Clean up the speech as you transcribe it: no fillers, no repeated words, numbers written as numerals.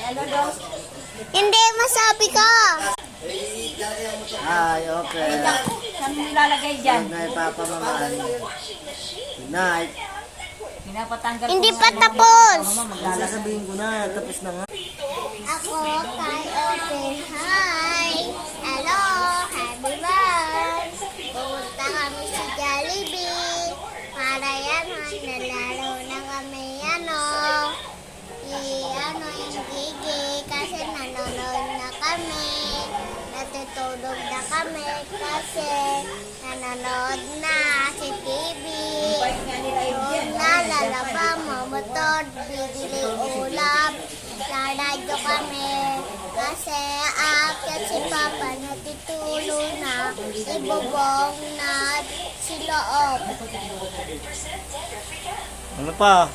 ano daw? Hindi, masabi ka. Ay, okay. Saan mo nilalagay dyan? Good night, Papa, Mama. Good night. Pinapatanggal Hindi ko pa nga, tapos. Mama, maglalagay. Sasabihin ko na, tapos na nga. Ako kay Open. Hi! Hello! Happy birthday! Pumunta kami sa Jollibee. Para yan, nalaro na kami, yung Gigi. Kasi nanonood na kami. Natutulog na kami kasi nanonood na si TV. Yung nalalaba mo, motor, bibili ulam. Laradyo kami kasi akit si Papa natitulo na ibubong na si loob. Ano pa?